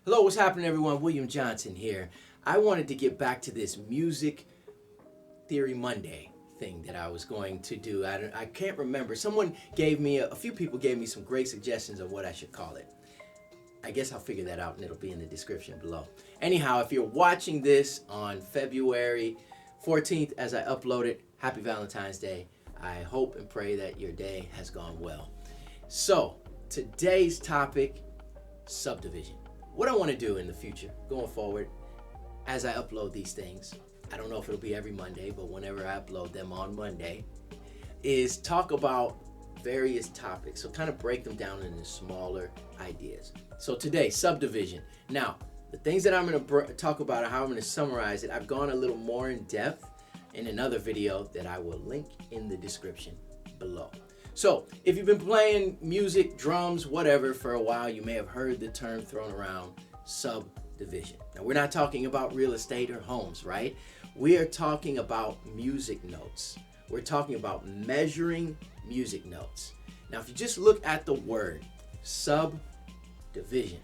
Hello, what's happening, everyone? William Johnson here. I wanted to get back to this Music Theory Monday thing that I was going to do. I can't remember. Someone gave me, a few people gave me some great suggestions of what I should call it. I guess I'll figure that out and it'll be in the description below. Anyhow, if you're watching this on February 14th as I upload it, happy Valentine's Day. I hope and pray that your day has gone well. So, today's topic, subdivision. What I want to do in the future, going forward, as I upload these things, I don't know if it'll be every Monday, but whenever I upload them on Monday, is talk about various topics. So kind of break them down into smaller ideas. So today, subdivision. Now, the things that I'm going to talk about, how I'm going to summarize it, I've gone a little more in depth in another video that I will link in the description below. So, if you've been playing music, drums, whatever for a while, you may have heard the term thrown around, subdivision. Now, we're not talking about real estate or homes, right? We are talking about music notes. We're talking about measuring music notes. Now, if you just look at the word subdivision,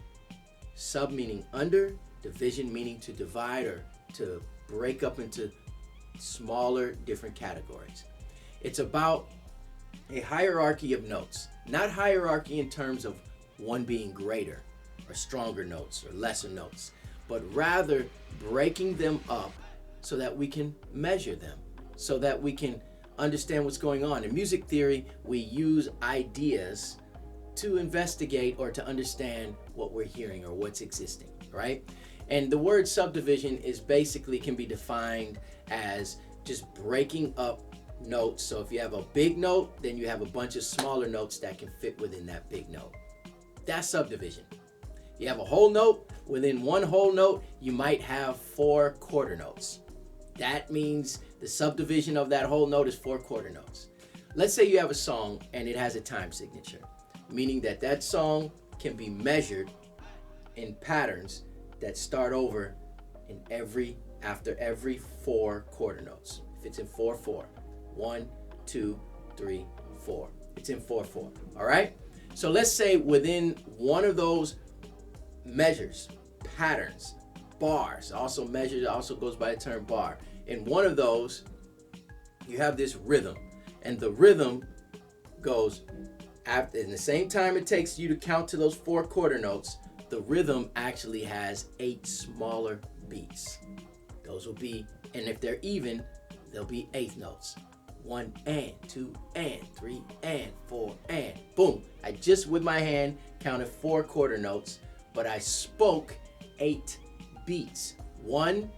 sub meaning under, division meaning to divide or to break up into smaller, different categories. It's about a hierarchy of notes, not hierarchy in terms of one being greater or stronger notes or lesser notes, but rather breaking them up so that we can measure them, so that we can understand what's going on. In music theory, we use ideas to investigate or to understand what we're hearing or what's existing, right? And the word subdivision is basically can be defined as just breaking up notes. So if you have a big note, then you have a bunch of smaller notes that can fit within that big note. That's subdivision. You have a whole note. Within one whole note, you might have 4 quarter notes. That means the subdivision of that whole note is 4 quarter notes. Let's say you have a song and it has a time signature, meaning that that song can be measured in patterns that start over after every 4 quarter notes. If it's in 4/4. 1, 2, 3, 4. It's in 4/4. All right? So let's say within one of those measures, patterns, bars, also measured, also goes by the term bar. In one of those, you have this rhythm. And the rhythm goes after, in the same time it takes you to count to those 4 quarter notes, the rhythm actually has 8 smaller beats. Those will be, and if they're even, they'll be eighth notes. 1 and 2 and 3 and 4 and boom. I just with my hand counted 4 quarter notes, but I spoke 8 beats. 1,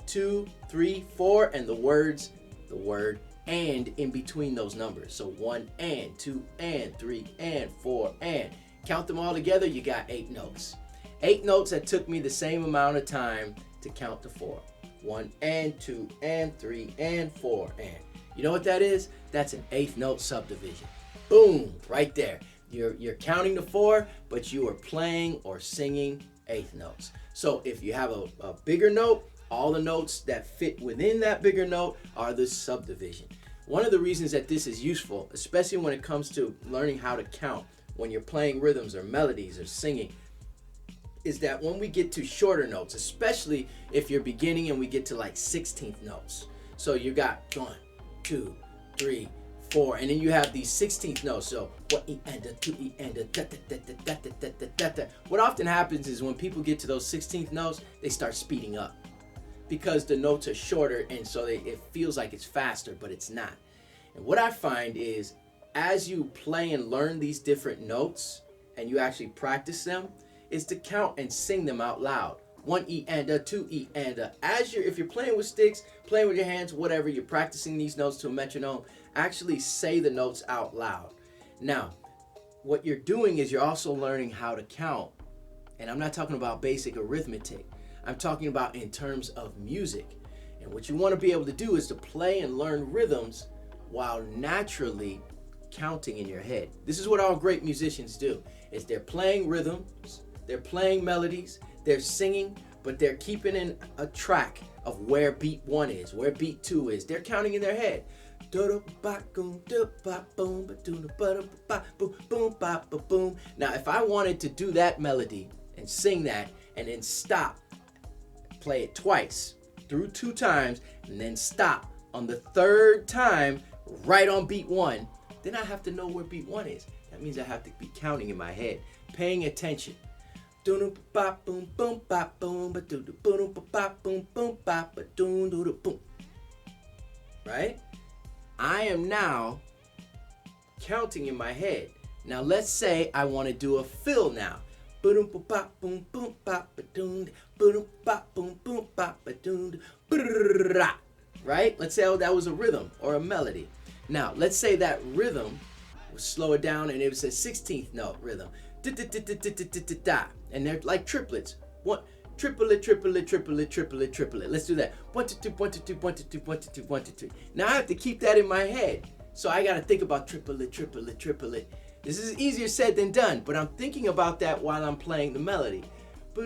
2, 3, 4, and the word and in between those numbers. So 1 and 2 and 3 and 4 and count them all together, you got 8 notes. 8 notes that took me the same amount of time to count to 4. 1 and 2 and 3 and 4 and. You know what that is? That's an 8th note subdivision. Boom, right there. You're counting to 4, but you are playing or singing 8th notes. So if you have a bigger note, all the notes that fit within that bigger note are the subdivision. One of the reasons that this is useful, especially when it comes to learning how to count, when you're playing rhythms or melodies or singing, is that when we get to shorter notes, especially if you're beginning and we get to like 16th notes. So you got 1, 2, 3, 4, and then you have these 16th notes. So 1 E and a 2 E and a da da da da da da da da da. What often happens is when people get to those 16th notes, they start speeding up because the notes are shorter, and so it feels like it's faster, but it's not. And what I find is as you play and learn these different notes and you actually practice them, is to count and sing them out loud. 1 E and a 2 E and a. If you're playing with sticks, playing with your hands, whatever, you're practicing these notes to a metronome, actually say the notes out loud. Now, what you're doing is you're also learning how to count. And I'm not talking about basic arithmetic. I'm talking about in terms of music. And what you want to be able to do is to play and learn rhythms while naturally counting in your head. This is what all great musicians do, is they're playing rhythms, they're playing melodies, they're singing, but they're keeping in a track of where beat 1 is, where beat 2 is. They're counting in their head. Now, if I wanted to do that melody and sing that and then stop. Play it twice, through 2 times, and then stop on the 3rd time, right on beat 1. Then I have to know where beat 1 is. That means I have to be counting in my head, paying attention. Right? I am now counting in my head. Now let's say I want to do a fill now. Right? Let's say that was a rhythm or a melody. Now let's say that rhythm, we'll slow it down, and it was a 16th note rhythm. And they're like triplets. One triplet, triplet, triplet, triplet, triplet. Let's do that. 1 2 2 1 2 2 1 2 2 1 2 2 1 2 2. Now I have to keep that in my head. So I got to think about triplet, triplet, triplet. This is easier said than done, but I'm thinking about that while I'm playing the melody. So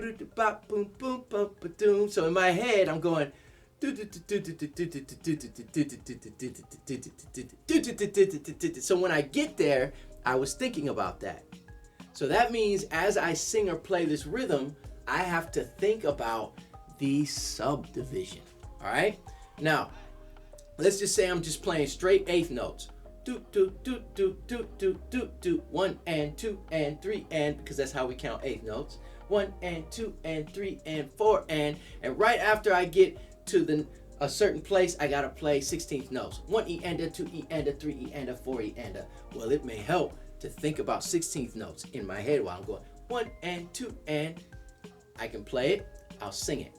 in my head, I'm going. So when I get there, I was thinking about that. So that means as I sing or play this rhythm, I have to think about the subdivision. All right? Now, let's just say I'm just playing straight 8th notes. Do, do, do, do, do, do, do, do. 1 and 2 and 3 and, because that's how we count 8th notes. 1 and 2 and 3 and 4 and right after I get to a certain place, I gotta play 16th notes. 1 E and a 2 E and a 3 E and a 4 E and a. Well, it may help to think about 16th notes in my head while I'm going 1 and 2 and. I can play it, I'll sing it.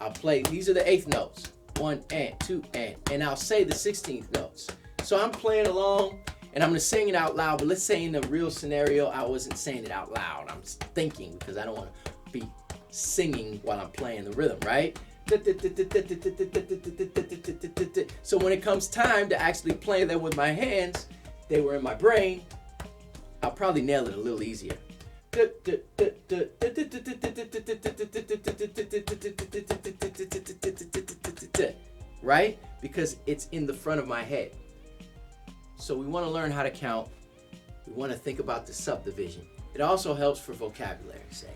I'll play, these are the 8th notes. 1 and 2 and I'll say the 16th notes. So I'm playing along and I'm gonna sing it out loud, but let's say in the real scenario, I wasn't saying it out loud. I'm thinking because I don't wanna be singing while I'm playing the rhythm, right? So when it comes time to actually play them with my hands, they were in my brain, I'll probably nail it a little easier. Right? Because it's in the front of my head. So we want to learn how to count. We want to think about the subdivision. It also helps for vocabulary's sake.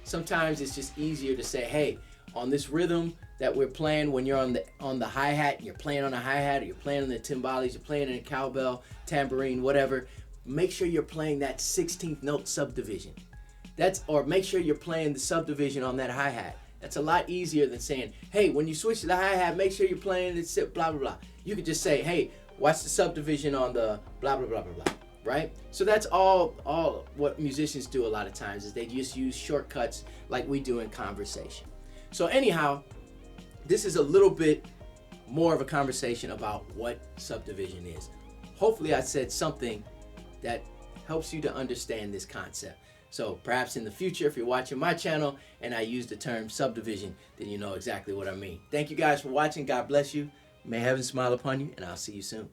Sometimes it's just easier to say, hey, on this rhythm that we're playing, when you're on the hi-hat, you're playing on a hi-hat, or you're playing on the timbales, you're playing in a cowbell, tambourine, whatever, make sure you're playing that 16th note subdivision. Or make sure you're playing the subdivision on that hi-hat. That's a lot easier than saying, hey, when you switch to the hi-hat, make sure you're playing it, blah, blah, blah. You could just say, hey, watch the subdivision on the blah, blah, blah, blah, blah, right? So that's all what musicians do a lot of times, is they just use shortcuts like we do in conversation. So anyhow, this is a little bit more of a conversation about what subdivision is. Hopefully I said something that helps you to understand this concept. So perhaps in the future, if you're watching my channel and I use the term subdivision, then you know exactly what I mean. Thank you guys for watching. God bless you. May heaven smile upon you, and I'll see you soon.